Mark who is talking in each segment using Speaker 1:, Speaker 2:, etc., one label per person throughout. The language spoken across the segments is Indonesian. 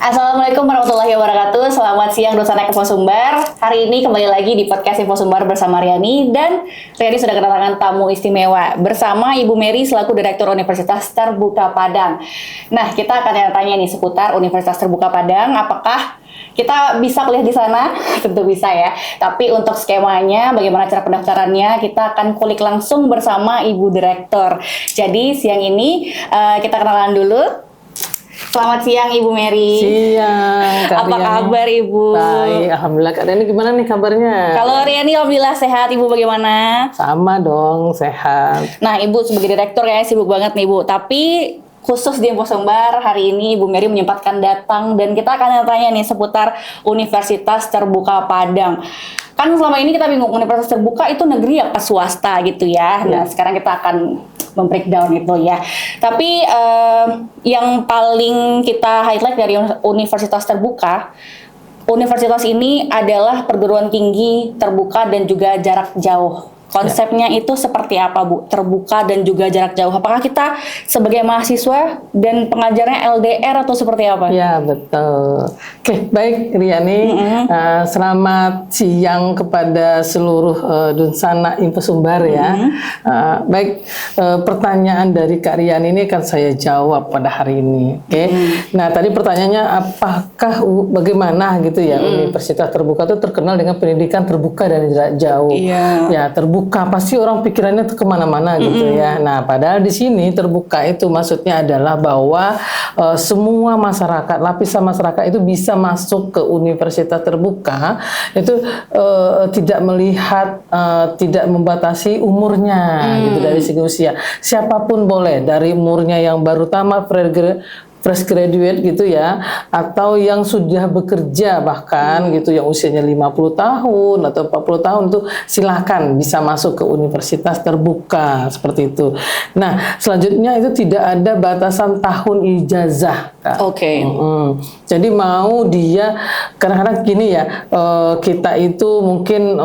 Speaker 1: Assalamualaikum warahmatullahi wabarakatuh. Selamat siang dosen Info Sumbar. Hari ini kembali lagi di podcast Info Sumbar bersama Riani, dan Riani sudah kedatangan tamu istimewa bersama Ibu Mary selaku Direktur Universitas Terbuka Padang. Nah, kita akan tanya nih seputar Universitas Terbuka Padang. Apakah kita bisa kuliah di sana? Tentu bisa ya. Tapi untuk skemanya, bagaimana cara pendaftarannya, kita akan kulik langsung bersama Ibu Direktur. Jadi siang ini kita kenalan dulu. Selamat siang Ibu Mary.
Speaker 2: Siang.
Speaker 1: Apa kabar Ibu?
Speaker 2: Baik, alhamdulillah. Kak Riani gimana nih kabarnya?
Speaker 1: Kalau Riani alhamdulillah sehat. Ibu bagaimana?
Speaker 2: Sama dong, sehat.
Speaker 1: Nah, Ibu sebagai direktur ya sibuk banget nih Ibu. Tapi khusus di Info Sumbar hari ini Ibu Mary menyempatkan datang, dan kita akan tanya nih seputar Universitas Terbuka Padang. Kan selama ini kita bingung Universitas Terbuka itu negeri apa swasta gitu ya. Nah, sekarang kita akan membreakdown itu ya. Tapi yang paling kita highlight dari Universitas Terbuka, universitas ini adalah perguruan tinggi terbuka dan juga jarak jauh. Konsepnya itu seperti apa Bu? Terbuka dan juga jarak jauh. Apakah kita sebagai mahasiswa dan pengajarnya LDR atau seperti apa?
Speaker 2: Ya, betul. Oke, baik Riani. Selamat siang kepada seluruh Dunsana Info Sumbar ya. Baik, pertanyaan dari Kak Riani ini akan saya jawab pada hari ini. Oke. Nah, tadi pertanyaannya apakah bagaimana gitu ya, Universitas Terbuka itu terkenal dengan pendidikan terbuka dan jarak jauh. Ya, terbuka pasti orang pikirannya tuh kemana-mana gitu ya. Nah, padahal di sini terbuka itu maksudnya adalah bahwa semua masyarakat, lapisan masyarakat itu bisa masuk ke universitas terbuka. Itu tidak melihat, tidak membatasi umurnya gitu dari segi usia. Siapapun boleh, dari umurnya yang baru tamat, fresh graduate gitu ya, atau yang sudah bekerja bahkan gitu, yang usianya 50 tahun atau 40 tahun tuh silakan bisa masuk ke universitas terbuka seperti itu. Nah, selanjutnya itu tidak ada batasan tahun ijazah, Kak.
Speaker 1: Oke.
Speaker 2: Jadi mau dia, kadang-kadang gini ya, kita itu mungkin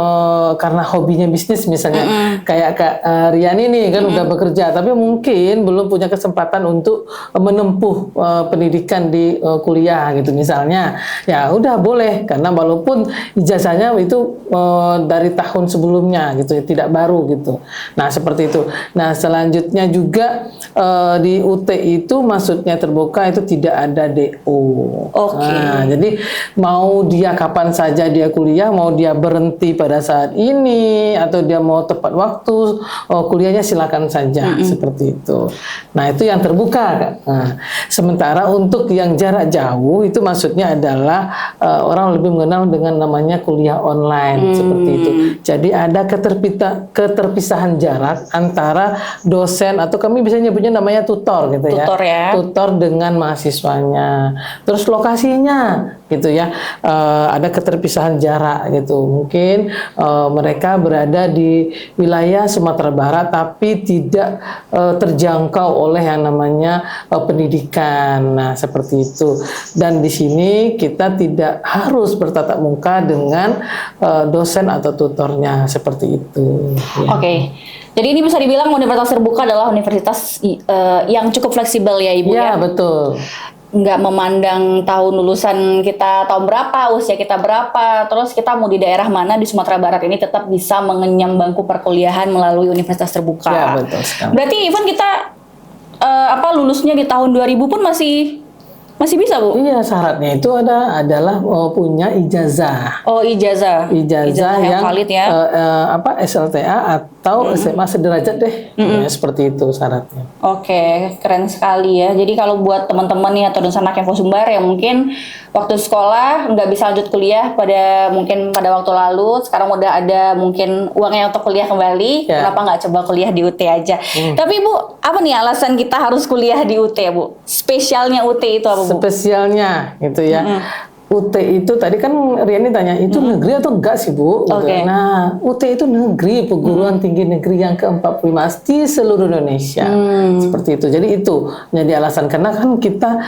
Speaker 2: karena hobinya bisnis misalnya, kayak Kak Riani nih kan udah bekerja, tapi mungkin belum punya kesempatan untuk menempuh pendidikan di kuliah gitu misalnya, ya udah boleh, karena walaupun ijazahnya itu dari tahun sebelumnya gitu, tidak baru gitu. Nah, seperti itu. Nah, selanjutnya juga di UT itu maksudnya terbuka itu tidak ada DO.
Speaker 1: Oke.
Speaker 2: Nah, jadi mau dia kapan saja dia kuliah, mau dia berhenti pada saat ini atau dia mau tepat waktu kuliahnya silakan saja, seperti itu. Nah, itu yang terbuka, Kak. Nah, sementara untuk yang jarak jauh itu maksudnya adalah orang lebih mengenal dengan namanya kuliah online, seperti itu. Jadi ada keterpisahan jarak antara dosen, atau kami bisa nyebutnya namanya tutor gitu ya.
Speaker 1: Tutor ya.
Speaker 2: Tutor dengan mahasiswanya. Terus lokasinya gitu ya, ada keterpisahan jarak gitu. Mungkin mereka berada di wilayah Sumatera Barat tapi tidak terjangkau oleh yang namanya pendidikan. Nah, seperti itu. Dan di sini kita tidak harus bertatap muka dengan dosen atau tutornya, seperti itu. Ya.
Speaker 1: Oke. Jadi ini bisa dibilang Universitas Terbuka adalah universitas yang cukup fleksibel ya Ibu ya?
Speaker 2: Iya, betul.
Speaker 1: Nggak memandang tahun lulusan kita tahun berapa, usia kita berapa, terus kita mau di daerah mana di Sumatera Barat ini tetap bisa mengenyam bangku perkuliahan melalui Universitas Terbuka.
Speaker 2: Ya, betul sekali.
Speaker 1: Berarti even kita lulusnya di tahun 2000 pun masih bisa Bu?
Speaker 2: Iya, syaratnya itu adalah punya ijazah.
Speaker 1: Oh, ijazah yang
Speaker 2: yang
Speaker 1: valid ya.
Speaker 2: SLTA atau SMA sederajat deh. Ya, seperti itu syaratnya.
Speaker 1: Oke, keren sekali ya. Jadi kalau buat teman-teman nih atau dosen Info Sumbar yang mungkin waktu sekolah nggak bisa lanjut kuliah pada waktu lalu, sekarang udah ada mungkin uangnya untuk kuliah kembali, kenapa nggak coba kuliah di UT aja? Tapi Bu, apa nih alasan kita harus kuliah di UT Bu? Spesialnya UT itu apa Bu?
Speaker 2: Spesialnya gitu ya. UT itu tadi kan Riani tanya itu negeri atau enggak sih Bu? Gitu. Nah, UT itu negeri, perguruan tinggi negeri yang ke-45 di seluruh Indonesia. Seperti itu. Jadi itu menjadi alasan, karena kan kita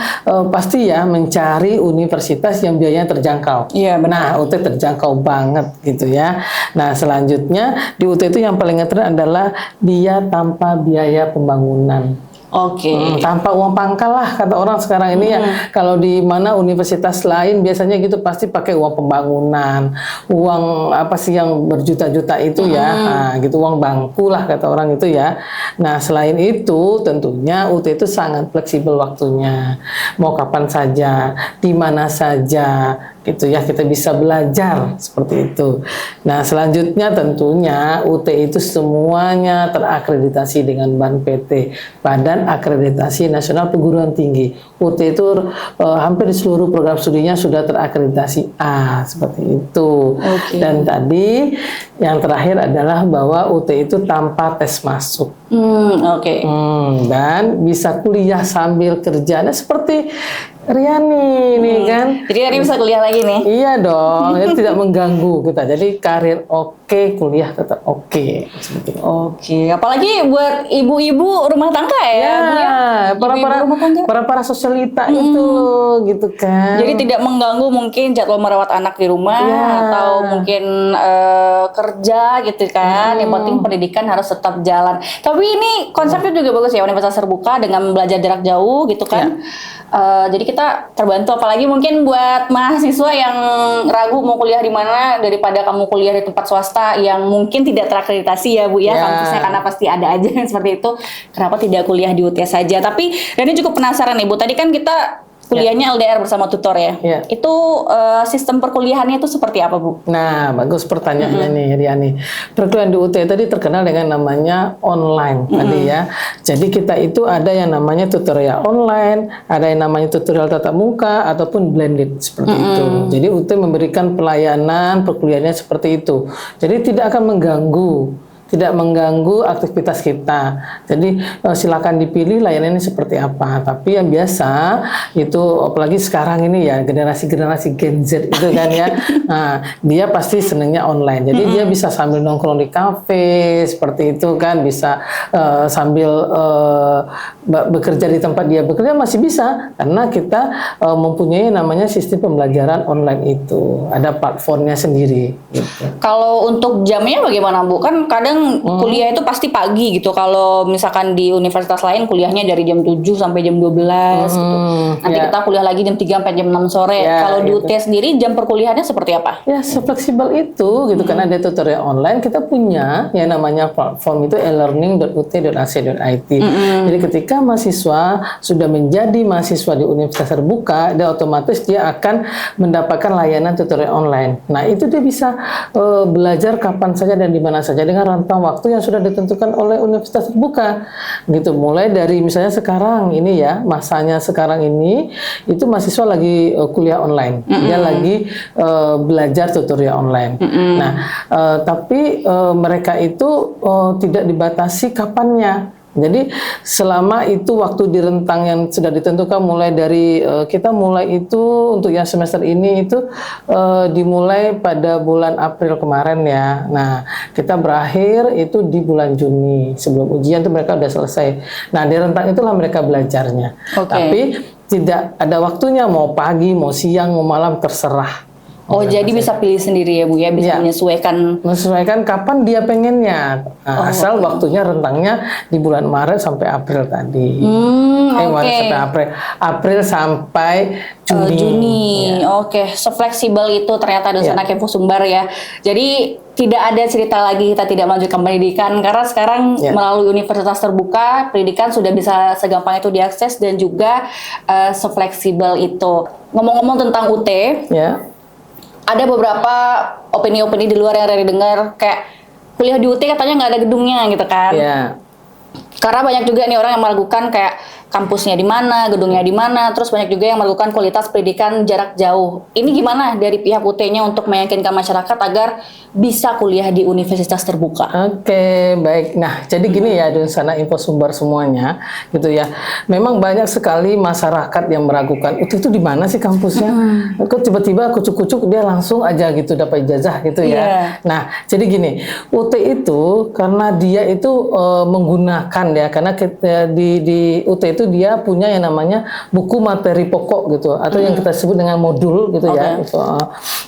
Speaker 2: pasti ya mencari universitas yang biayanya terjangkau.
Speaker 1: Iya, benar.
Speaker 2: Nah, UT terjangkau banget gitu ya. Nah, selanjutnya di UT itu yang paling ngetren adalah dia tanpa biaya pembangunan.
Speaker 1: Oke.
Speaker 2: Tanpa uang pangkal lah kata orang sekarang ini ya. Kalau di mana universitas lain biasanya gitu pasti pakai uang pembangunan, uang apa sih yang berjuta-juta itu ya, nah, gitu uang bangku lah kata orang itu ya. Nah selain itu tentunya UT itu sangat fleksibel waktunya, mau kapan saja, di mana saja gitu ya, kita bisa belajar seperti itu. Nah selanjutnya tentunya UT itu semuanya terakreditasi dengan BAN PT, Badan Akreditasi Nasional Perguruan Tinggi. UT itu hampir di seluruh program studinya sudah terakreditasi A, seperti itu.
Speaker 1: Oke.
Speaker 2: Dan tadi yang terakhir adalah bahwa UT itu tanpa tes masuk.
Speaker 1: Oke.
Speaker 2: Dan bisa kuliah sambil kerja. Nah seperti Riani nih kan.
Speaker 1: Jadi hari bisa kuliah lagi nih.
Speaker 2: Iya dong, itu tidak mengganggu kita. Jadi karir oke, kuliah tetap oke. Seperti itu.
Speaker 1: Oke, apalagi buat ibu-ibu rumah tangga ya, Bu ya. Ibu-ibu rumah tangga.
Speaker 2: para sosialita itu gitu kan.
Speaker 1: Jadi tidak mengganggu mungkin jadwal merawat anak di rumah atau mungkin kerja gitu kan. Yang penting pendidikan harus tetap jalan. Tapi ini konsepnya juga bagus ya, universitas terbuka dengan belajar jarak jauh gitu kan. Jadi kita terbantu, apalagi mungkin buat mahasiswa yang ragu mau kuliah di mana, daripada kamu kuliah di tempat swasta yang mungkin tidak terakreditasi ya Bu ya, kampusnya, karena pasti ada aja yang seperti itu. Kenapa tidak kuliah di UT saja? Tapi Rani cukup penasaran nih Bu, tadi kan kita kuliahnya LDR bersama tutor ya. Itu sistem perkuliahannya itu seperti apa Bu?
Speaker 2: Nah, bagus pertanyaannya nih Riani. Perkuliahan di UT tadi terkenal dengan namanya online tadi ya. Jadi kita itu ada yang namanya tutorial online, ada yang namanya tutorial tatap muka ataupun blended seperti itu. Jadi UT memberikan pelayanan perkuliahannya seperti itu. Jadi tidak akan mengganggu aktivitas kita. Jadi silakan dipilih layanannya seperti apa. Tapi yang biasa itu apalagi sekarang ini ya generasi Gen Z itu kan ya. Nah, dia pasti senangnya online. Jadi dia bisa sambil nongkrong di kafe seperti itu kan, bisa sambil bekerja di tempat dia bekerja masih bisa, karena kita mempunyai namanya sistem pembelajaran online itu. Ada platformnya sendiri gitu.
Speaker 1: Kalau untuk jamnya bagaimana Bu? Kan kadang kuliah itu pasti pagi gitu. Kalau misalkan di universitas lain kuliahnya dari jam 7 sampai jam 12 gitu. Nanti kita kuliah lagi jam 3 sampai jam 6 sore. Kalau di UT sendiri jam perkuliahannya seperti apa?
Speaker 2: Ya, sefleksibel itu gitu. Karena ada tutorial online, kita punya yang namanya platform itu elearning.ut.ac.id. Jadi ketika mahasiswa sudah menjadi mahasiswa di universitas terbuka, dia otomatis dia akan mendapatkan layanan tutorial online. Nah, itu dia bisa belajar kapan saja dan di mana saja dengan rentang waktu yang sudah ditentukan oleh universitas terbuka gitu. Mulai dari misalnya sekarang ini ya, masanya sekarang ini itu mahasiswa lagi kuliah online, dia lagi belajar tutorial online. Nah, tapi mereka itu tidak dibatasi kapannya. Jadi selama itu waktu di rentang yang sudah ditentukan, mulai dari kita mulai itu untuk yang semester ini itu dimulai pada bulan April kemarin ya. Nah, kita berakhir itu di bulan Juni, sebelum ujian itu mereka udah selesai. Nah, di rentang itulah mereka belajarnya. Tapi tidak ada waktunya, mau pagi, mau siang, mau malam, terserah.
Speaker 1: Oh, jadi bisa pilih sendiri ya Bu ya, bisa
Speaker 2: menyesuaikan kapan dia pengennya. Nah, asal waktunya rentangnya di bulan Maret sampai April tadi. Maret sampai April sampai Juni.
Speaker 1: Oke, sefleksibel itu ternyata di sana Kampus Sumbar ya. Jadi tidak ada cerita lagi kita tidak melanjutkan pendidikan, karena sekarang melalui universitas terbuka pendidikan sudah bisa segampang itu diakses dan juga sefleksibel itu. Ngomong-ngomong tentang UT, ada beberapa opini-opini di luar yang Rani dengar, kayak kuliah di UT katanya nggak ada gedungnya gitu kan. Karena banyak juga nih orang yang meragukan kayak kampusnya di mana, gedungnya di mana, terus banyak juga yang meragukan kualitas pendidikan jarak jauh. Ini gimana dari pihak UT-nya untuk meyakinkan masyarakat agar bisa kuliah di universitas terbuka?
Speaker 2: Oke, baik. Nah, jadi gini ya, Dunsana Info Sumbar semuanya, gitu ya. Memang banyak sekali masyarakat yang meragukan, itu di mana sih kampusnya? Kok tiba-tiba kucuk-kucuk dia langsung aja gitu dapat ijazah gitu ya. Nah, jadi gini, UT itu karena dia itu menggunakan digunakan ya, karena di UT itu dia punya yang namanya buku materi pokok gitu, atau yang kita sebut dengan modul gitu ya. Gitu.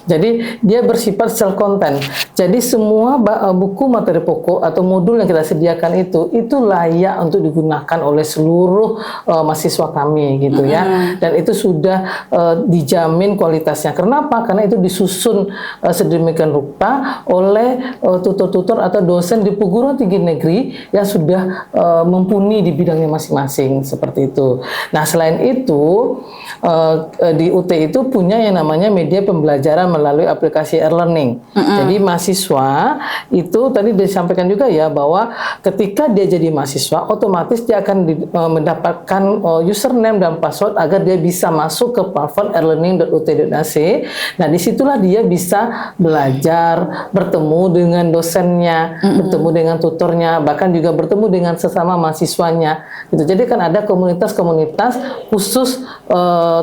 Speaker 2: Jadi dia bersifat self content. Jadi semua buku materi pokok atau modul yang kita sediakan itu layak untuk digunakan oleh seluruh mahasiswa kami gitu ya. Dan itu sudah dijamin kualitasnya. Kenapa? Karena itu disusun sedemikian rupa oleh tutor-tutor atau dosen di perguruan tinggi negeri yang sudah mumpuni di bidangnya masing-masing seperti itu. Nah, selain itu di UT itu punya yang namanya media pembelajaran melalui aplikasi e-learning. Jadi mahasiswa itu tadi disampaikan juga ya bahwa ketika dia jadi mahasiswa otomatis dia akan mendapatkan username dan password agar dia bisa masuk ke platform e-learning.ut.ac. Nah, disitulah dia bisa belajar, bertemu dengan dosennya, bertemu dengan tutornya, bahkan juga bertemu dengan sesama mahasiswanya. Gitu. Jadi kan ada komunitas-komunitas khusus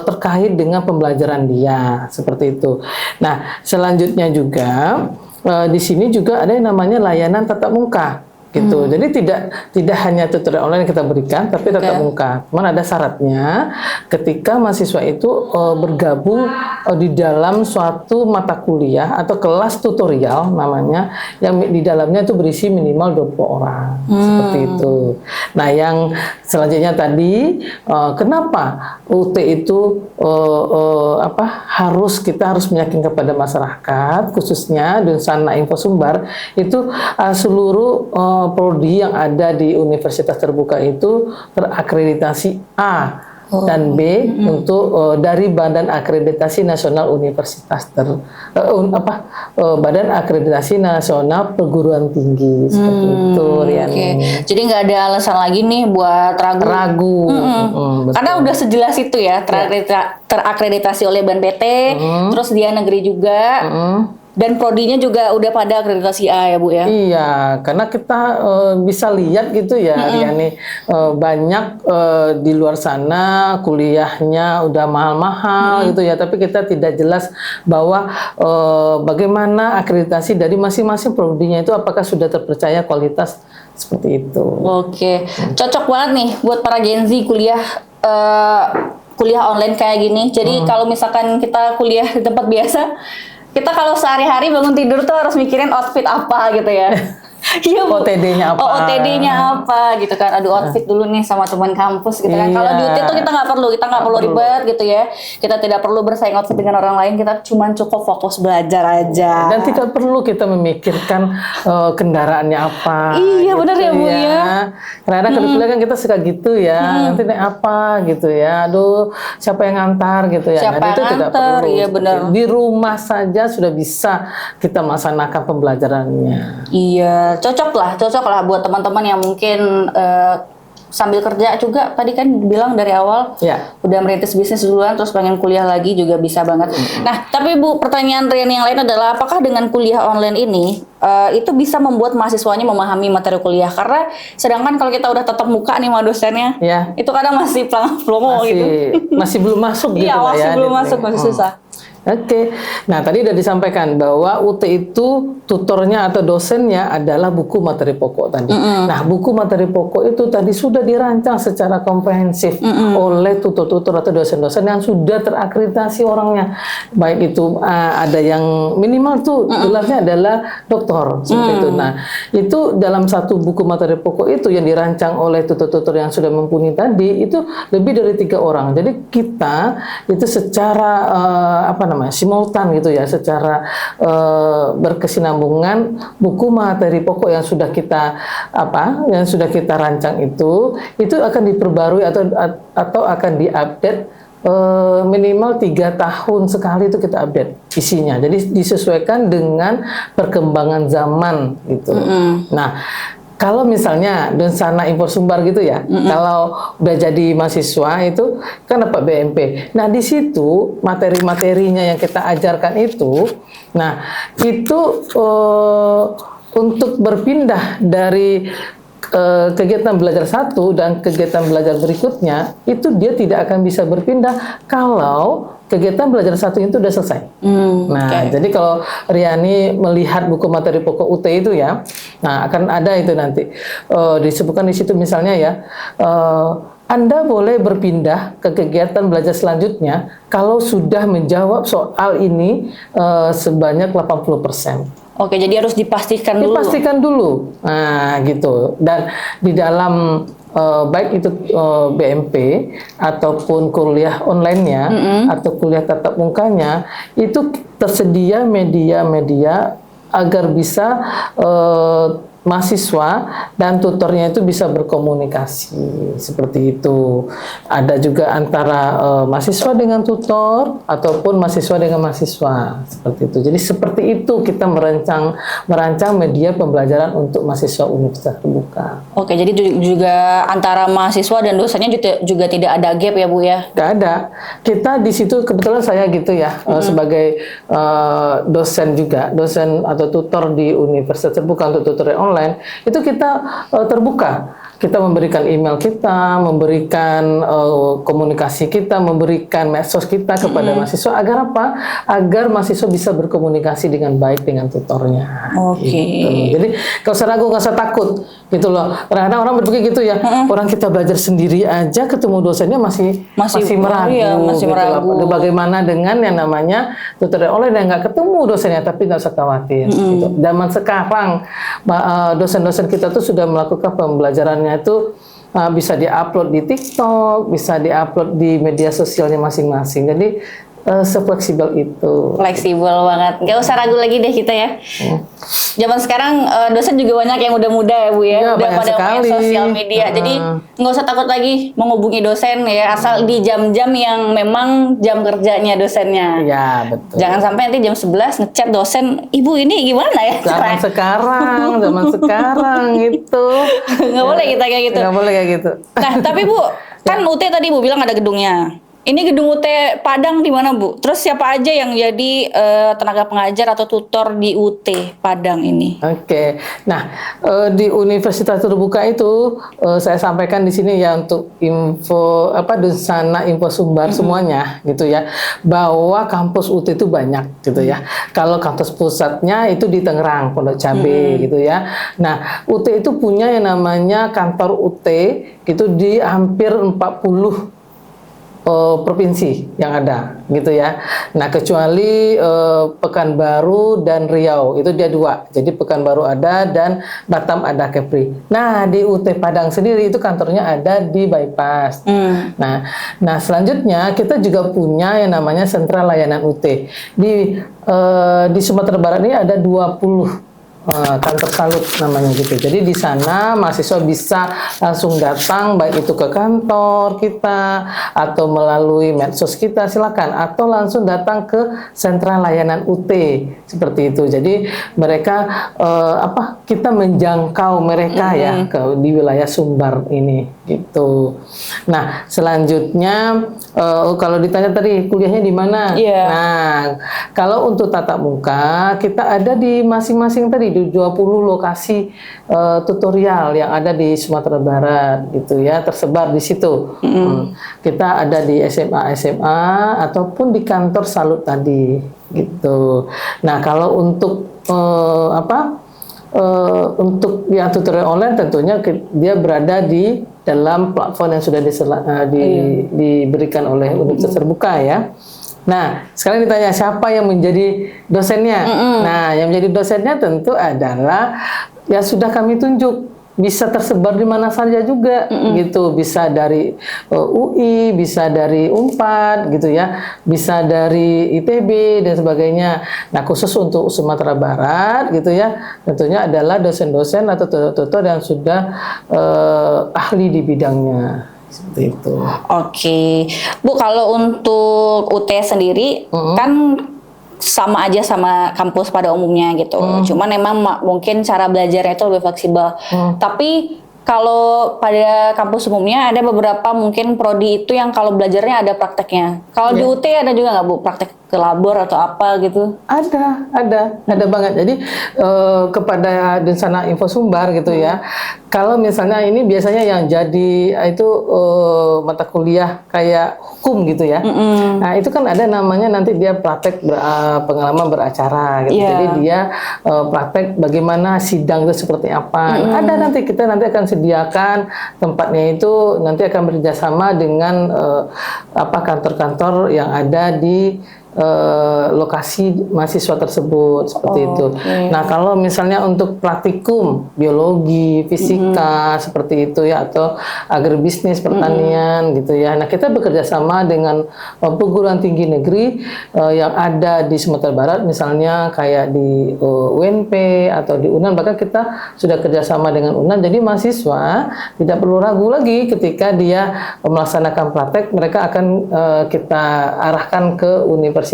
Speaker 2: terkait dengan pembelajaran dia, seperti itu. Nah, selanjutnya juga di sini juga ada yang namanya layanan tatap muka. Gitu. Jadi tidak hanya tutorial online yang kita berikan, tapi tatap muka. Cuman ada syaratnya ketika mahasiswa itu bergabung di dalam suatu mata kuliah atau kelas tutorial namanya, yang di dalamnya itu berisi minimal 20 orang. Seperti itu. Nah, yang selanjutnya tadi kenapa UT itu kita harus meyakinkan kepada masyarakat, khususnya Dunsana Info Sumbar itu seluruh prodi yang ada di universitas terbuka itu terakreditasi A dan B untuk dari Badan Akreditasi Nasional Universitas Badan Akreditasi Nasional Perguruan Tinggi seperti itu, Riani.
Speaker 1: Jadi nggak ada alasan lagi nih buat ragu. Karena udah sejelas itu ya, terakreditasi oleh BNPT, terus dia negeri juga. Dan prodinya juga udah pada akreditasi A ya Bu ya?
Speaker 2: Iya, karena kita bisa lihat gitu ya, Riani, banyak di luar sana kuliahnya udah mahal-mahal gitu ya, tapi kita tidak jelas bahwa bagaimana akreditasi dari masing-masing prodinya itu apakah sudah terpercaya kualitas seperti itu.
Speaker 1: Oke, cocok banget nih buat para Gen Z kuliah online kayak gini. Jadi kalau misalkan kita kuliah di tempat biasa, kita kalau sehari-hari bangun tidur tuh harus mikirin outfit apa gitu ya. Iya,
Speaker 2: OTD-nya apa?
Speaker 1: OTD-nya apa gitu kan. Aduh, outfit dulu nih sama teman kampus gitu kan. Kalau di UT tuh kita nggak perlu ribet gitu ya. Kita tidak perlu bersaing outfit dengan orang lain. Kita cuma cukup fokus belajar aja.
Speaker 2: Dan tidak perlu kita memikirkan kendaraannya apa.
Speaker 1: Iya,
Speaker 2: gitu
Speaker 1: benar ya Bu ya.
Speaker 2: Karena kedua kan kita suka gitu ya. Nanti naik apa gitu ya. Aduh, siapa yang ngantar gitu ya.
Speaker 1: Siapa
Speaker 2: nah, itu
Speaker 1: yang
Speaker 2: tidak
Speaker 1: ngantar?
Speaker 2: perlu.
Speaker 1: Iya benar.
Speaker 2: Di rumah saja sudah bisa kita melaksanakan pembelajarannya.
Speaker 1: Iya. Cocok lah buat teman-teman yang mungkin sambil kerja juga, tadi kan bilang dari awal udah merintis bisnis duluan terus pengen kuliah lagi juga bisa banget. Nah, tapi Bu, pertanyaan Rian yang lain adalah apakah dengan kuliah online ini itu bisa membuat mahasiswanya memahami materi kuliah? Karena sedangkan kalau kita udah tatap muka nih sama dosennya, itu kadang masih pelongo gitu.
Speaker 2: Masih belum masuk gitu
Speaker 1: ya. Masih belum masuk, masih susah.
Speaker 2: Oke, nah tadi sudah disampaikan bahwa UT itu tutornya atau dosennya adalah buku materi pokok tadi. Nah, buku materi pokok itu tadi sudah dirancang secara komprehensif oleh tutor-tutor atau dosen-dosen yang sudah terakreditasi orangnya. Baik itu ada yang minimal tuh gelarnya adalah doktor seperti itu. Nah, itu dalam satu buku materi pokok itu yang dirancang oleh tutor-tutor yang sudah mumpuni tadi itu lebih dari 3 orang. Jadi kita itu secara simultan gitu ya, secara berkesinambungan buku materi pokok yang sudah kita rancang itu akan diperbarui atau akan diupdate minimal 3 tahun sekali itu kita update isinya. Jadi disesuaikan dengan perkembangan zaman gitu. Nah, kalau misalnya Dunsana Info Sumbar gitu ya, kalau udah jadi mahasiswa itu kan dapat BMP. Nah, di situ materi-materinya yang kita ajarkan itu, nah itu untuk berpindah dari kegiatan belajar satu dan kegiatan belajar berikutnya itu dia tidak akan bisa berpindah kalau kegiatan belajar satu itu udah selesai. Nah, jadi kalau Riani melihat buku materi pokok UT itu ya, nah akan ada itu nanti disebutkan di situ misalnya ya, Anda boleh berpindah ke kegiatan belajar selanjutnya kalau sudah menjawab soal ini sebanyak 80%.
Speaker 1: Oke, jadi harus dipastikan dulu.
Speaker 2: Dipastikan dulu. Nah, gitu. Dan di dalam baik itu BMP ataupun kuliah online-nya atau kuliah tatap mukanya itu tersedia media-media agar bisa mahasiswa dan tutornya itu bisa berkomunikasi seperti itu. Ada juga antara mahasiswa dengan tutor ataupun mahasiswa dengan mahasiswa seperti itu. Jadi seperti itu kita merancang media pembelajaran untuk mahasiswa universitas terbuka.
Speaker 1: Oke, jadi juga antara mahasiswa dan dosennya juga tidak ada gap ya Bu ya?
Speaker 2: Tidak ada. Kita di situ kebetulan saya gitu ya sebagai dosen juga, dosen atau tutor di universitas terbuka untuk tutorial online, itu kita terbuka. Kita memberikan email kita, memberikan komunikasi kita, memberikan medsos kita kepada mahasiswa agar apa? Agar mahasiswa bisa berkomunikasi dengan baik dengan tutornya. Gitu. Jadi nggak usah ragu, nggak usah takut, gitu loh. Kadang-kadang orang berpikir gitu ya, orang kita belajar sendiri aja ketemu dosennya masih meragu.
Speaker 1: Iya, masih
Speaker 2: gitu
Speaker 1: meragu.
Speaker 2: Bagaimana dengan yang namanya tutorial online yang nggak ketemu dosennya, tapi nggak usah khawatir. Gitu. Zaman sekarang dosen-dosen kita tuh sudah melakukan pembelajarannya itu bisa diupload di TikTok, bisa diupload di media sosialnya masing-masing. Jadi sefleksibel itu.
Speaker 1: Fleksibel banget, nggak usah ragu lagi deh kita ya. Zaman sekarang dosen juga banyak yang udah muda ya Bu ya,
Speaker 2: Ya,
Speaker 1: udah pada main
Speaker 2: sekali.
Speaker 1: sosial media. Jadi nggak usah takut lagi menghubungi dosen ya, asal di jam-jam yang memang jam kerjanya dosennya.
Speaker 2: Ya, betul.
Speaker 1: Jangan sampai nanti jam 11 ngechat dosen, Ibu ini gimana ya?
Speaker 2: Zaman sekarang itu.
Speaker 1: Nggak boleh kita kayak gitu.
Speaker 2: Nggak boleh kayak gitu.
Speaker 1: Nah, tapi Bu, kan UT tadi Bu bilang ada gedungnya. Ini gedung UT Padang di mana Bu? Terus siapa aja yang jadi tenaga pengajar atau tutor di UT Padang ini?
Speaker 2: Oke, nah di Universitas Terbuka itu saya sampaikan di sini ya untuk info Dunsana info sumber semuanya gitu ya, bahwa kampus UT itu banyak gitu ya. Kalau kampus pusatnya itu di Tangerang, Pondok Cabe gitu ya. Nah UT itu punya yang namanya kantor UT itu di hampir 40 provinsi yang ada gitu ya. Nah kecuali Pekanbaru dan Riau itu dia dua. Jadi Pekanbaru ada dan Batam ada Kepri. Nah di UT Padang sendiri itu kantornya ada di Bypass. Nah selanjutnya kita juga punya yang namanya sentra layanan UT di Sumatera Barat ini ada 20 kantor salut namanya gitu. Jadi di sana mahasiswa bisa langsung datang baik itu ke kantor kita atau melalui medsos kita silakan, atau langsung datang ke sentra layanan UT seperti itu. Jadi mereka kita menjangkau mereka ya di wilayah Sumbar ini gitu. Nah selanjutnya kalau ditanya tadi kuliahnya di mana? Nah kalau untuk tatap muka kita ada di masing-masing tadi 20 lokasi tutorial yang ada di Sumatera Barat gitu ya, tersebar di situ. Kita ada di SMA ataupun di kantor salut tadi gitu. Nah kalau untuk untuk yang tutorial online tentunya dia berada di dalam platform yang sudah diberikan oleh Universitas Terbuka ya. Nah, sekarang ditanya siapa yang menjadi dosennya. Nah, yang menjadi dosennya tentu adalah yang sudah kami tunjuk. Bisa tersebar di mana saja juga gitu. Bisa dari UI, bisa dari Unpad gitu ya, bisa dari ITB dan sebagainya. Nah, khusus untuk Sumatera Barat gitu ya, tentunya adalah dosen-dosen atau tutor yang sudah ahli di bidangnya. Seperti itu.
Speaker 1: Oke. Bu, kalau untuk UT sendiri kan sama aja sama kampus pada umumnya gitu. Cuman memang mungkin cara belajarnya itu lebih fleksibel. Tapi kalau pada kampus umumnya ada beberapa mungkin prodi itu yang kalau belajarnya ada prakteknya. Kalau di UT ada juga nggak Bu praktek ke labor atau apa gitu?
Speaker 2: Ada banget. Jadi kepada Dunsana Info Sumbar gitu ya. Kalau misalnya ini biasanya yang jadi itu mata kuliah kayak hukum gitu ya. Nah itu kan ada namanya nanti dia praktek pengalaman beracara gitu.
Speaker 1: Iya.
Speaker 2: Jadi dia praktek bagaimana sidang itu seperti apa. Nah, ada nanti kita nanti akan sediakan tempatnya itu nanti akan bekerjasama dengan kantor-kantor yang ada di lokasi mahasiswa tersebut seperti itu. Nah kalau misalnya untuk praktikum biologi, fisika seperti itu ya atau agribisnis pertanian gitu ya. Nah kita bekerja sama dengan perguruan tinggi negeri yang ada di Sumatera Barat misalnya kayak di UNP atau di UNAN, bahkan kita sudah kerjasama dengan UNAN. Jadi mahasiswa tidak perlu ragu lagi ketika dia melaksanakan praktek, mereka akan kita arahkan ke universitas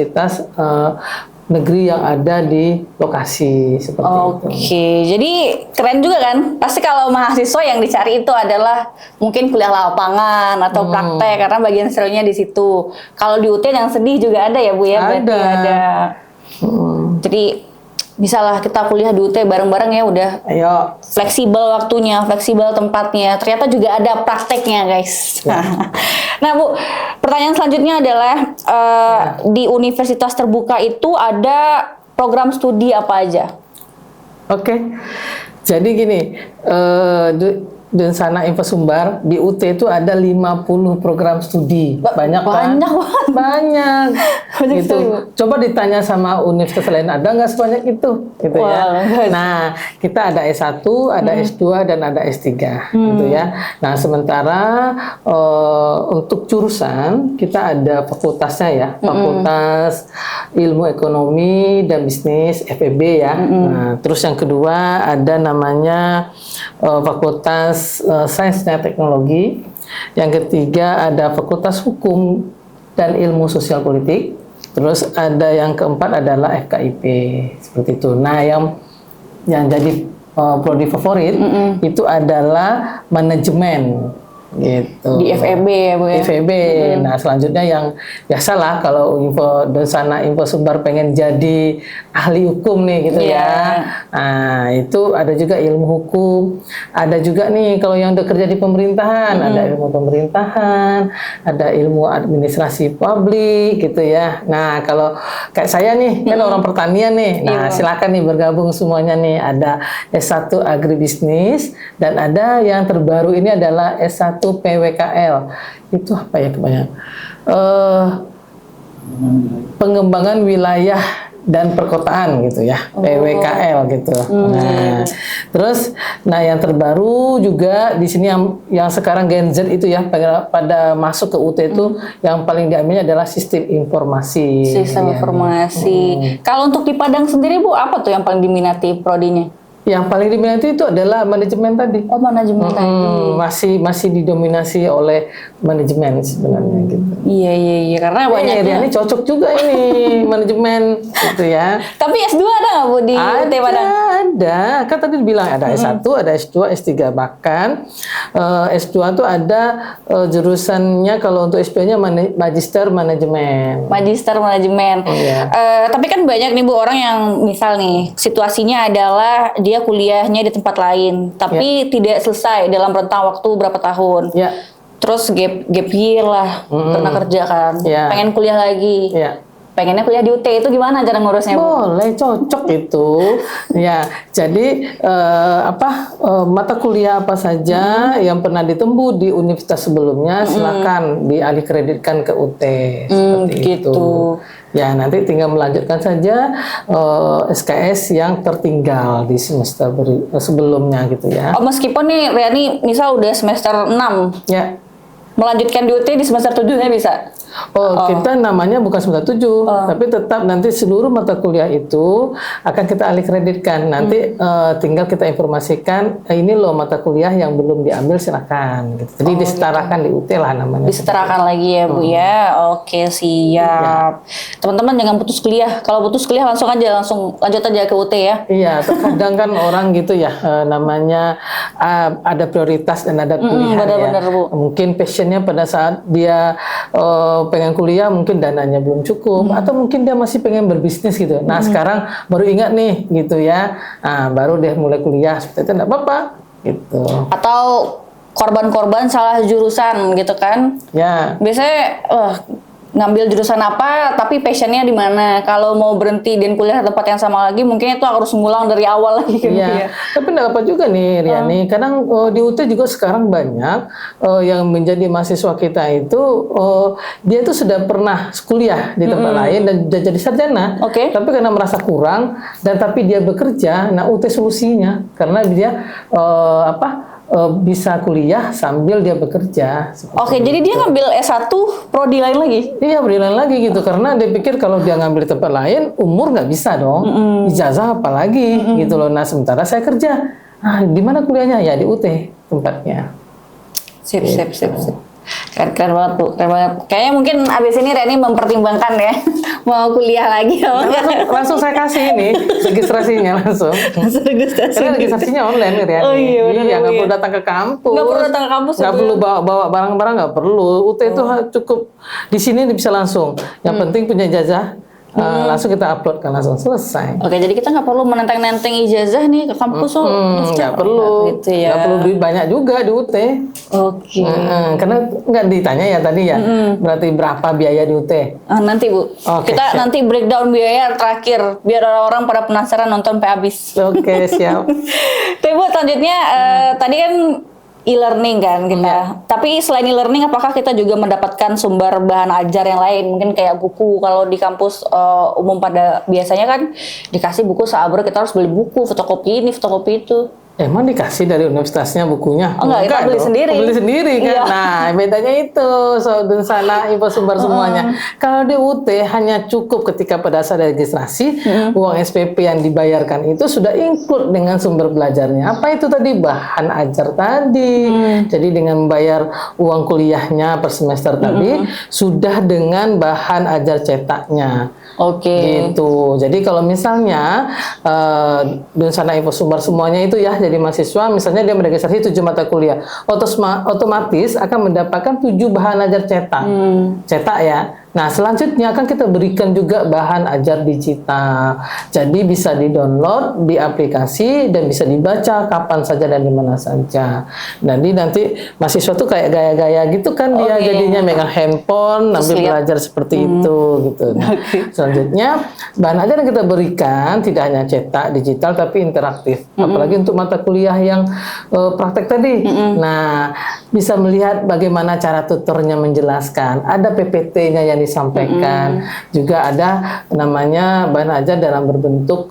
Speaker 2: negeri yang ada di lokasi seperti itu.
Speaker 1: Oke, jadi keren juga kan? Pasti kalau mahasiswa yang dicari itu adalah mungkin kuliah lapangan atau praktek karena bagian serunya di situ. Kalau di UT yang sedih juga ada ya Bu ya? Berarti ada. Jadi bisalah kita kuliah di UT bareng-bareng ya, udah.
Speaker 2: Ayo.
Speaker 1: Fleksibel waktunya, fleksibel tempatnya. Ternyata juga ada prakteknya guys. Nah Bu, pertanyaan selanjutnya adalah di universitas terbuka itu ada program studi apa aja?
Speaker 2: Oke, jadi gini, Dunsana Info Sumbar di UT itu ada 50 program studi. Banyak kan? Banyak. Gitu. Coba ditanya sama universitas lain, ada nggak sebanyak itu? Gitu ya. Nah, kita ada S1, ada S2, dan ada S3. Gitu ya. Nah, sementara untuk jurusan, kita ada fakultasnya ya. Fakultas Ilmu Ekonomi dan Bisnis, FEB ya. Nah, terus yang kedua ada namanya Fakultas Sains dan Teknologi. Yang ketiga ada Fakultas Hukum dan Ilmu Sosial Politik. Terus ada yang keempat adalah FKIP seperti itu. Nah, yang jadi prodi favorit itu adalah manajemen gitu.
Speaker 1: Di FEB ya Bu ya?
Speaker 2: FEB. Nah selanjutnya yang biasalah kalau Dunsana Info Sumbar pengen jadi ahli hukum nih gitu ya. Nah itu ada juga ilmu hukum, ada juga nih kalau yang udah kerja di pemerintahan, ada ilmu pemerintahan, ada ilmu administrasi publik gitu ya. Nah kalau kayak saya nih kan orang pertanian nih, nah silakan nih bergabung semuanya nih, ada S1 agribisnis dan ada yang terbaru ini adalah S1 PWKL. Itu apa ya kebanyakan? Pengembangan wilayah dan perkotaan gitu ya, PWKL gitu. Nah, terus, yang terbaru juga di sini yang sekarang Gen Z itu ya pada masuk ke UT itu yang paling diambilnya adalah sistem informasi.
Speaker 1: Sistem informasi. Kalau untuk di Padang sendiri Bu, apa tuh yang paling diminati prodinya?
Speaker 2: Yang paling diminati itu adalah manajemen tadi.
Speaker 1: Oh, manajemen tadi.
Speaker 2: Masih didominasi oleh manajemen sebenarnya gitu.
Speaker 1: Iya, karena banyaknya.
Speaker 2: Ini cocok juga ini manajemen gitu ya.
Speaker 1: Tapi S2 ada nggak Bu di UT Padang?
Speaker 2: Ada. Kan tadi dibilang ada S1, ada S2, S3 bahkan S2 itu ada jurusannya kalau untuk SP-nya Magister Manajemen.
Speaker 1: Magister Manajemen.
Speaker 2: Iya.
Speaker 1: Tapi kan banyak nih Bu orang yang misal nih situasinya adalah dia kuliahnya di tempat lain, tapi tidak selesai dalam rentang waktu berapa tahun. Terus gap year lah, pernah kerja kan, pengen kuliah lagi. Pengennya kuliah di UT, itu gimana cara ngurusnya Bu?
Speaker 2: Boleh, cocok itu. Ya, jadi mata kuliah apa saja yang pernah ditempuh di universitas sebelumnya silakan dialih kreditkan ke UT seperti itu. Ya, nanti tinggal melanjutkan saja SKS yang tertinggal di semester sebelumnya gitu ya.
Speaker 1: Oh, meskipun nih Riani misal udah semester 6.
Speaker 2: Ya.
Speaker 1: Melanjutkan di UT di semester 7-nya bisa?
Speaker 2: Kita namanya bukan semester 7, tapi tetap nanti seluruh mata kuliah itu akan kita alih kreditkan. Nanti tinggal kita informasikan, ini loh mata kuliah yang belum diambil silakan. Gitu. Jadi disetarakan di UT lah namanya.
Speaker 1: Disetarakan lagi ya Bu ya. Oke, siap. Teman-teman jangan putus kuliah. Kalau putus kuliah langsung lanjut aja ke UT ya.
Speaker 2: Iya, terkadang kan orang gitu ya, namanya ada prioritas dan ada pilihan
Speaker 1: benar-benar,
Speaker 2: ya.
Speaker 1: Bu.
Speaker 2: Mungkin passionnya pada saat dia pengen kuliah mungkin dananya belum cukup, atau mungkin dia masih pengen berbisnis gitu. Nah sekarang baru ingat nih gitu ya, nah, baru dia mulai kuliah seperti itu, nggak apa-apa gitu.
Speaker 1: Atau korban-korban salah jurusan gitu kan?
Speaker 2: Ya.
Speaker 1: Biasanya ngambil jurusan apa, tapi passionnya di mana. Kalau mau berhenti dan kuliah di tempat yang sama lagi, mungkin itu harus ngulang dari awal lagi kan?
Speaker 2: Iya, tapi nggak apa juga nih Riani. Kadang di UT juga sekarang banyak yang menjadi mahasiswa kita itu dia itu sudah pernah kuliah di tempat lain dan sudah jadi sarjana.
Speaker 1: Oke.
Speaker 2: Tapi karena merasa kurang dan tapi dia bekerja, nah UT solusinya karena dia bisa kuliah sambil dia bekerja.
Speaker 1: Oke, jadi dia ngambil S1 prodi lain lagi?
Speaker 2: Iya, berilan lagi gitu karena dia pikir kalau dia ngambil di tempat lain umur nggak bisa dong, ijazah apalagi gitu loh. Nah sementara saya kerja, di mana kuliahnya ya di UT tempatnya.
Speaker 1: Sip. Keren banget Bu, keren banget. Kayaknya mungkin abis ini Reni mempertimbangkan ya mau kuliah lagi.
Speaker 2: Langsung saya kasih ini registrasinya langsung. Karena registrasinya online nih Riani.
Speaker 1: Oh iya, benar,
Speaker 2: nggak perlu datang ke kampus.
Speaker 1: Nggak perlu datang ke kampus.
Speaker 2: Nggak perlu bawa barang-barang, nggak perlu. UT itu cukup di sini bisa langsung. Yang penting punya ijazah. Langsung kita upload kan langsung selesai.
Speaker 1: Oke, jadi kita nggak perlu menenteng-nenteng ijazah nih ke kampus
Speaker 2: nggak perlu,
Speaker 1: gitu ya.
Speaker 2: nggak perlu duit banyak juga di UT.
Speaker 1: Oke.
Speaker 2: Karena nggak ditanya ya tadi ya, berarti berapa biaya di UT?
Speaker 1: Nanti Bu,
Speaker 2: Oke,
Speaker 1: kita
Speaker 2: siap.
Speaker 1: nanti breakdown biaya terakhir biar orang-orang pada penasaran nonton sampai habis.
Speaker 2: Oke, siap.
Speaker 1: Tapi Bu, selanjutnya tadi kan e-learning kan kita. Tapi selain e-learning, apakah kita juga mendapatkan sumber bahan ajar yang lain? Mungkin kayak buku. Kalau di kampus umum pada biasanya kan dikasih buku seabrek, kita harus beli buku, fotokopi ini, fotokopi itu.
Speaker 2: Emang dikasih dari universitasnya bukunya?
Speaker 1: Oh, enggak, kita beli
Speaker 2: dong.
Speaker 1: sendiri.
Speaker 2: Beli sendiri kan?
Speaker 1: Iya.
Speaker 2: Nah, bedanya itu soal sana info sumber semuanya. Kalau di UT hanya cukup ketika pada saat registrasi, uang SPP yang dibayarkan itu sudah include dengan sumber belajarnya. Apa itu tadi? Bahan ajar tadi. Jadi dengan membayar uang kuliahnya per semester tadi, sudah dengan bahan ajar cetaknya.
Speaker 1: Oke.
Speaker 2: Gitu. Jadi kalau misalnya Dunsana Info Sumber semuanya itu ya jadi mahasiswa, misalnya dia meregistrasi 7 mata kuliah, otomatis akan mendapatkan 7 bahan ajar cetak. Cetak ya. Nah, selanjutnya akan kita berikan juga bahan ajar digital. Jadi bisa di-download di aplikasi dan bisa dibaca kapan saja dan di mana saja. Nanti mahasiswa tuh kayak gaya-gaya gitu kan dia jadinya megang handphone sambil belajar seperti itu gitu. Nah, selanjutnya bahan ajar yang kita berikan tidak hanya cetak digital tapi interaktif. Apalagi untuk mata kuliah yang praktek tadi. Nah, bisa melihat bagaimana cara tutornya menjelaskan. Ada PPT-nya yang disampaikan, juga ada namanya bahan ajar dalam berbentuk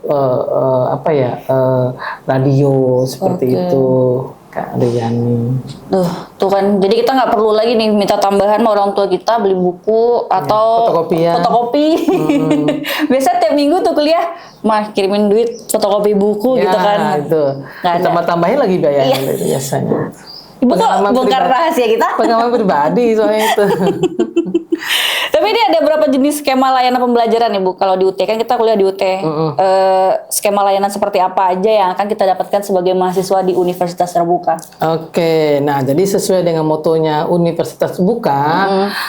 Speaker 2: radio seperti itu, Kak Riani.
Speaker 1: Tuh kan, jadi kita nggak perlu lagi nih minta tambahan sama orang tua kita beli buku atau fotokopi. Biasa tiap minggu tuh kuliah, mah kirimin duit fotokopi buku gitu kan.
Speaker 2: Itu. Tambah-tambahin lagi biayanya biasanya.
Speaker 1: Ibu kok bongkar rahasia kita?
Speaker 2: Pengalaman pribadi soalnya itu.
Speaker 1: Tapi ini ada berapa jenis skema layanan pembelajaran ya Bu? Kalau di UT kan kita kuliah di UT. Skema layanan seperti apa aja yang akan kita dapatkan sebagai mahasiswa di Universitas Terbuka?
Speaker 2: Oke, nah jadi sesuai dengan motonya Universitas Terbuka,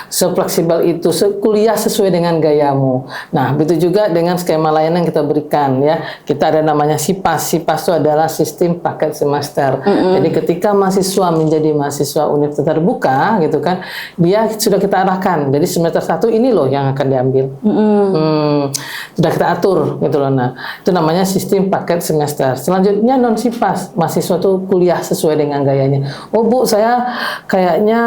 Speaker 2: sefleksibel itu, kuliah sesuai dengan gayamu. Nah, begitu juga dengan skema layanan yang kita berikan ya. Kita ada namanya SIPAS. SIPAS itu adalah sistem paket semester. Jadi ketika mahasiswa menjadi mahasiswa Universitas Terbuka gitu kan, dia sudah kita arahkan. Jadi semester 1 ini loh yang akan diambil. Sudah kita atur gitu loh. Nah, itu namanya sistem paket semester. Selanjutnya non SIPAS, mahasiswa tuh kuliah sesuai dengan gayanya. Oh Bu, saya kayaknya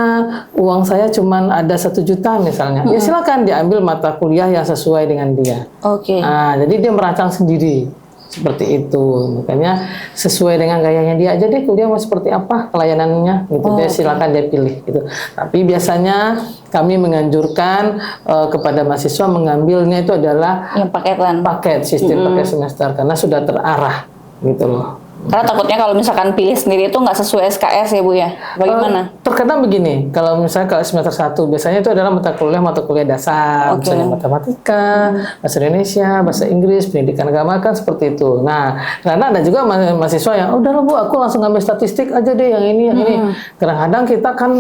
Speaker 2: uang saya cuman ada 1 juta misalnya. Ya silakan diambil mata kuliah yang sesuai dengan dia.
Speaker 1: Oke.
Speaker 2: Nah, jadi dia merancang sendiri. Seperti itu, makanya sesuai dengan gayanya dia aja deh kuliah mau seperti apa layanannya gitu. Dia silakan dia pilih gitu. Tapi biasanya kami menganjurkan kepada mahasiswa mengambilnya itu adalah
Speaker 1: yang paket
Speaker 2: sistem paket semester karena sudah terarah gitu loh.
Speaker 1: Karena takutnya kalau misalkan pilih sendiri itu nggak sesuai SKS ya Bu ya? Bagaimana?
Speaker 2: Terkadang begini, kalau misalnya kalau semester 1 biasanya itu adalah mata kuliah dasar, misalnya matematika, bahasa Indonesia, bahasa Inggris, pendidikan agama kan seperti itu. Nah, karena ada juga mahasiswa yang udah lah Bu, aku langsung ngambil statistik aja deh yang ini. Kadang-kadang kita kan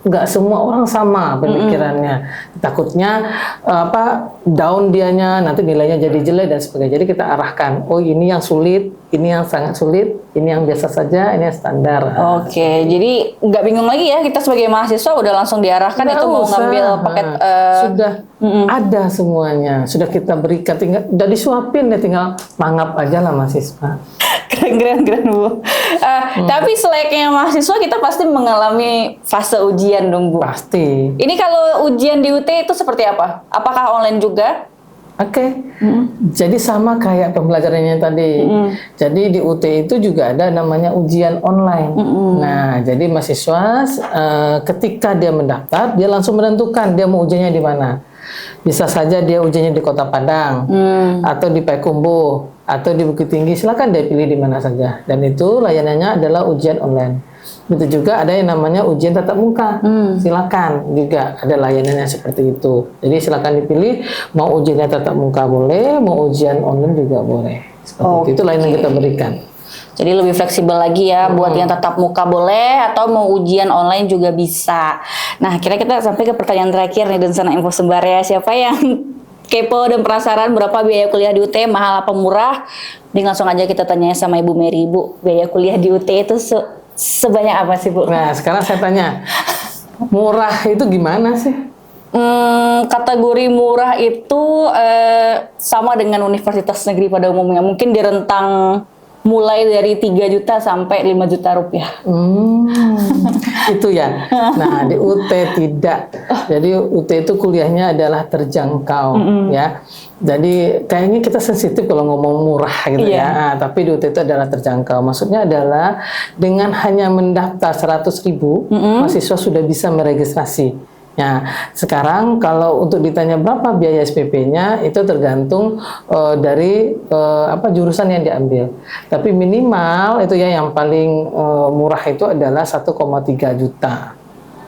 Speaker 2: nggak semua orang sama pemikirannya. Takutnya down dianya, nanti nilainya jadi jelek dan sebagainya. Jadi kita arahkan, oh ini yang sulit, ini yang sangat sulit, ini yang biasa saja, ini yang standar.
Speaker 1: Oke, jadi nggak bingung lagi ya, kita sebagai mahasiswa udah langsung diarahkan
Speaker 2: Nggak
Speaker 1: itu mau
Speaker 2: usah.
Speaker 1: ngambil paket
Speaker 2: Sudah ada semuanya, sudah kita berikan, tinggal udah disuapin ya, tinggal mangap aja lah mahasiswa.
Speaker 1: keren Bu. Tapi selayaknya mahasiswa kita pasti mengalami fase ujian dong Bu.
Speaker 2: Pasti.
Speaker 1: Ini kalau ujian di UT itu seperti apa? Apakah online juga?
Speaker 2: Oke, jadi sama kayak pembelajarannya tadi. Jadi di UT itu juga ada namanya ujian online. Nah, jadi mahasiswa ketika dia mendaftar, dia langsung menentukan dia mau ujiannya di mana. Bisa saja dia ujiannya di Kota Padang, atau di Payakumbuh, atau di Bukit Tinggi. Silakan dia pilih di mana saja. Dan itu layanannya adalah ujian online. Itu juga ada yang namanya ujian tatap muka. Silakan juga ada layanannya seperti itu. Jadi silakan dipilih, mau ujiannya tatap muka boleh, mau ujian online juga boleh. Seperti itu layanan yang kita berikan.
Speaker 1: Jadi lebih fleksibel lagi ya, buat yang tatap muka boleh atau mau ujian online juga bisa. Nah, kira kita sampai ke pertanyaan terakhir nih Dunsana Info Sumbar ya. Siapa yang kepo dan penasaran berapa biaya kuliah di UT, mahal apa murah? Jadi langsung aja kita tanya sama Ibu Mary. Bu, biaya kuliah di UT itu sebanyak apa sih Bu?
Speaker 2: Nah, sekarang saya tanya, murah itu gimana sih?
Speaker 1: Kategori murah itu sama dengan universitas negeri pada umumnya. Mungkin di rentang mulai dari 3 juta sampai 5 juta rupiah.
Speaker 2: Itu ya. Nah, di UT tidak. Jadi UT itu kuliahnya adalah terjangkau ya. Jadi kayaknya kita sensitif kalau ngomong murah gitu ya. Nah, tapi di UT itu adalah terjangkau. Maksudnya adalah dengan hanya mendaftar 100.000 mahasiswa sudah bisa meregistrasi. Nah, sekarang kalau untuk ditanya berapa biaya SPP-nya itu tergantung dari jurusan yang diambil. Tapi minimal itu ya yang paling murah itu adalah 1,3 juta.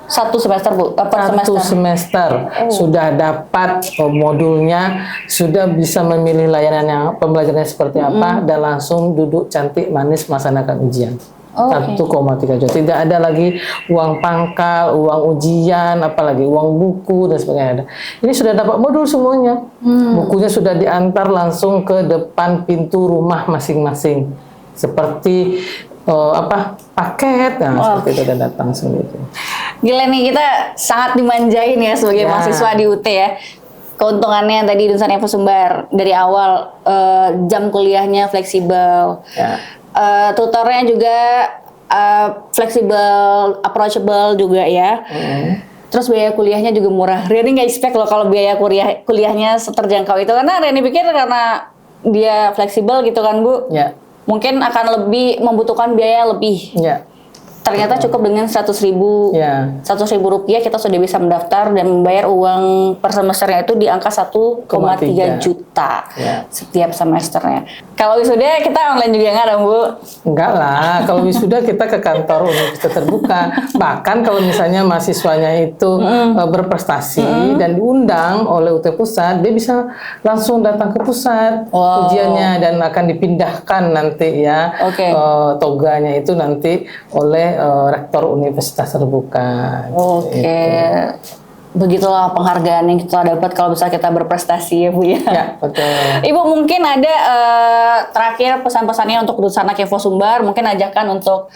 Speaker 1: Satu semester Bu?
Speaker 2: Satu semester sudah dapat modulnya, sudah bisa memilih layanan yang pembelajarannya seperti apa dan langsung duduk cantik manis melaksanakan ujian. 1,3 juta. Tidak ada lagi uang pangkal, uang ujian, apalagi uang buku dan sebagainya. Ini sudah dapat modul semuanya. Bukunya sudah diantar langsung ke depan pintu rumah masing-masing. Seperti paket, seperti itu dan datang sendiri.
Speaker 1: Gila nih, kita sangat dimanjain ya sebagai mahasiswa di UT ya. Keuntungannya yang tadi Dunsana Info Sumbar dari awal jam kuliahnya fleksibel. Tutornya juga fleksibel, approachable juga ya. Terus biaya kuliahnya juga murah. Riani nggak expect loh kalau biaya kuliahnya seterjangkau itu, karena Riani pikir karena dia fleksibel gitu kan Bu, mungkin akan lebih membutuhkan biaya lebih. Ternyata cukup dengan 100.000 rupiah kita sudah bisa mendaftar dan membayar uang per semesternya itu di angka 1,3 juta setiap semesternya. Kalau wisuda kita online juga nggak dong Bu?
Speaker 2: Enggak lah, kalau wisuda kita ke kantor universitas terbuka. Bahkan kalau misalnya mahasiswanya itu berprestasi dan diundang oleh UT Pusat, dia bisa langsung datang ke pusat ujiannya dan akan dipindahkan nanti ya toganya itu nanti oleh rektor universitas terbuka.
Speaker 1: Begitulah penghargaan yang kita dapat kalau bisa kita berprestasi ya Bu ya.
Speaker 2: Ya, betul.
Speaker 1: Ibu mungkin ada terakhir pesan-pesannya untuk Dunsana Info Sumbar, mungkin ajakan untuk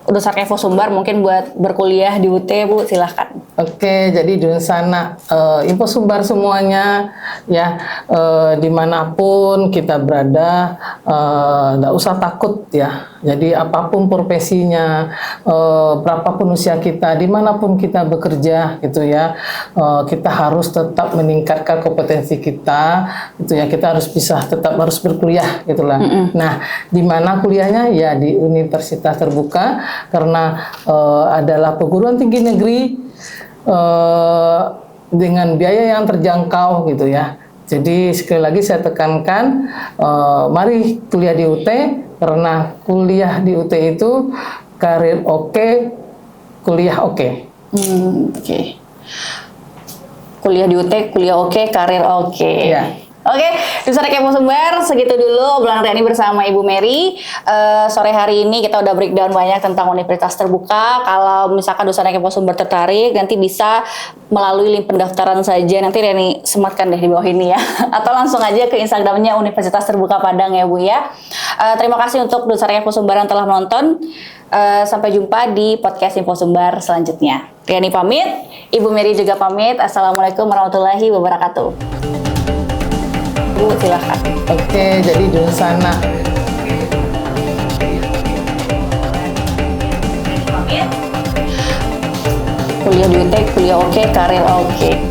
Speaker 1: Dunsana Info Sumbar mungkin buat berkuliah di UT Bu, silahkan.
Speaker 2: Oke, jadi Dunsana Info Sumbar semuanya ya, dimanapun kita berada, nggak usah takut ya. Jadi apapun profesinya, berapapun usia kita, dimanapun kita bekerja gitu ya, kita harus tetap meningkatkan kompetensi kita, gitu ya. Kita harus harus berkuliah gitulah. Nah, di mana kuliahnya ya di universitas terbuka, karena adalah perguruan tinggi negeri dengan biaya yang terjangkau gitu ya. Jadi sekali lagi saya tekankan, mari kuliah di UT, karena kuliah di UT itu karir kuliah oke. Oke.
Speaker 1: Kuliah di UT, kuliah oke, karir oke.
Speaker 2: Ya.
Speaker 1: Oke, Dunsana Kepo Sumbar, segitu dulu obrolan Riani bersama Ibu Mary. Sore hari ini kita udah breakdown banyak tentang universitas terbuka. Kalau misalkan Dunsana Kepo Sumbar tertarik, nanti bisa melalui link pendaftaran saja. Nanti Riani sematkan deh di bawah ini ya. Atau langsung aja ke Instagramnya Universitas Terbuka Padang ya Bu ya. Terima kasih untuk Dunsana Kepo Sumbar yang telah menonton. Sampai jumpa di podcast Info Sumbar selanjutnya. Riani pamit, Ibu Mary juga pamit. Assalamualaikum warahmatullahi wabarakatuh. Bu, silakan.
Speaker 2: Oke, jadi Dunsana.
Speaker 1: Kuliah di UTEK, kuliah oke, karir oke.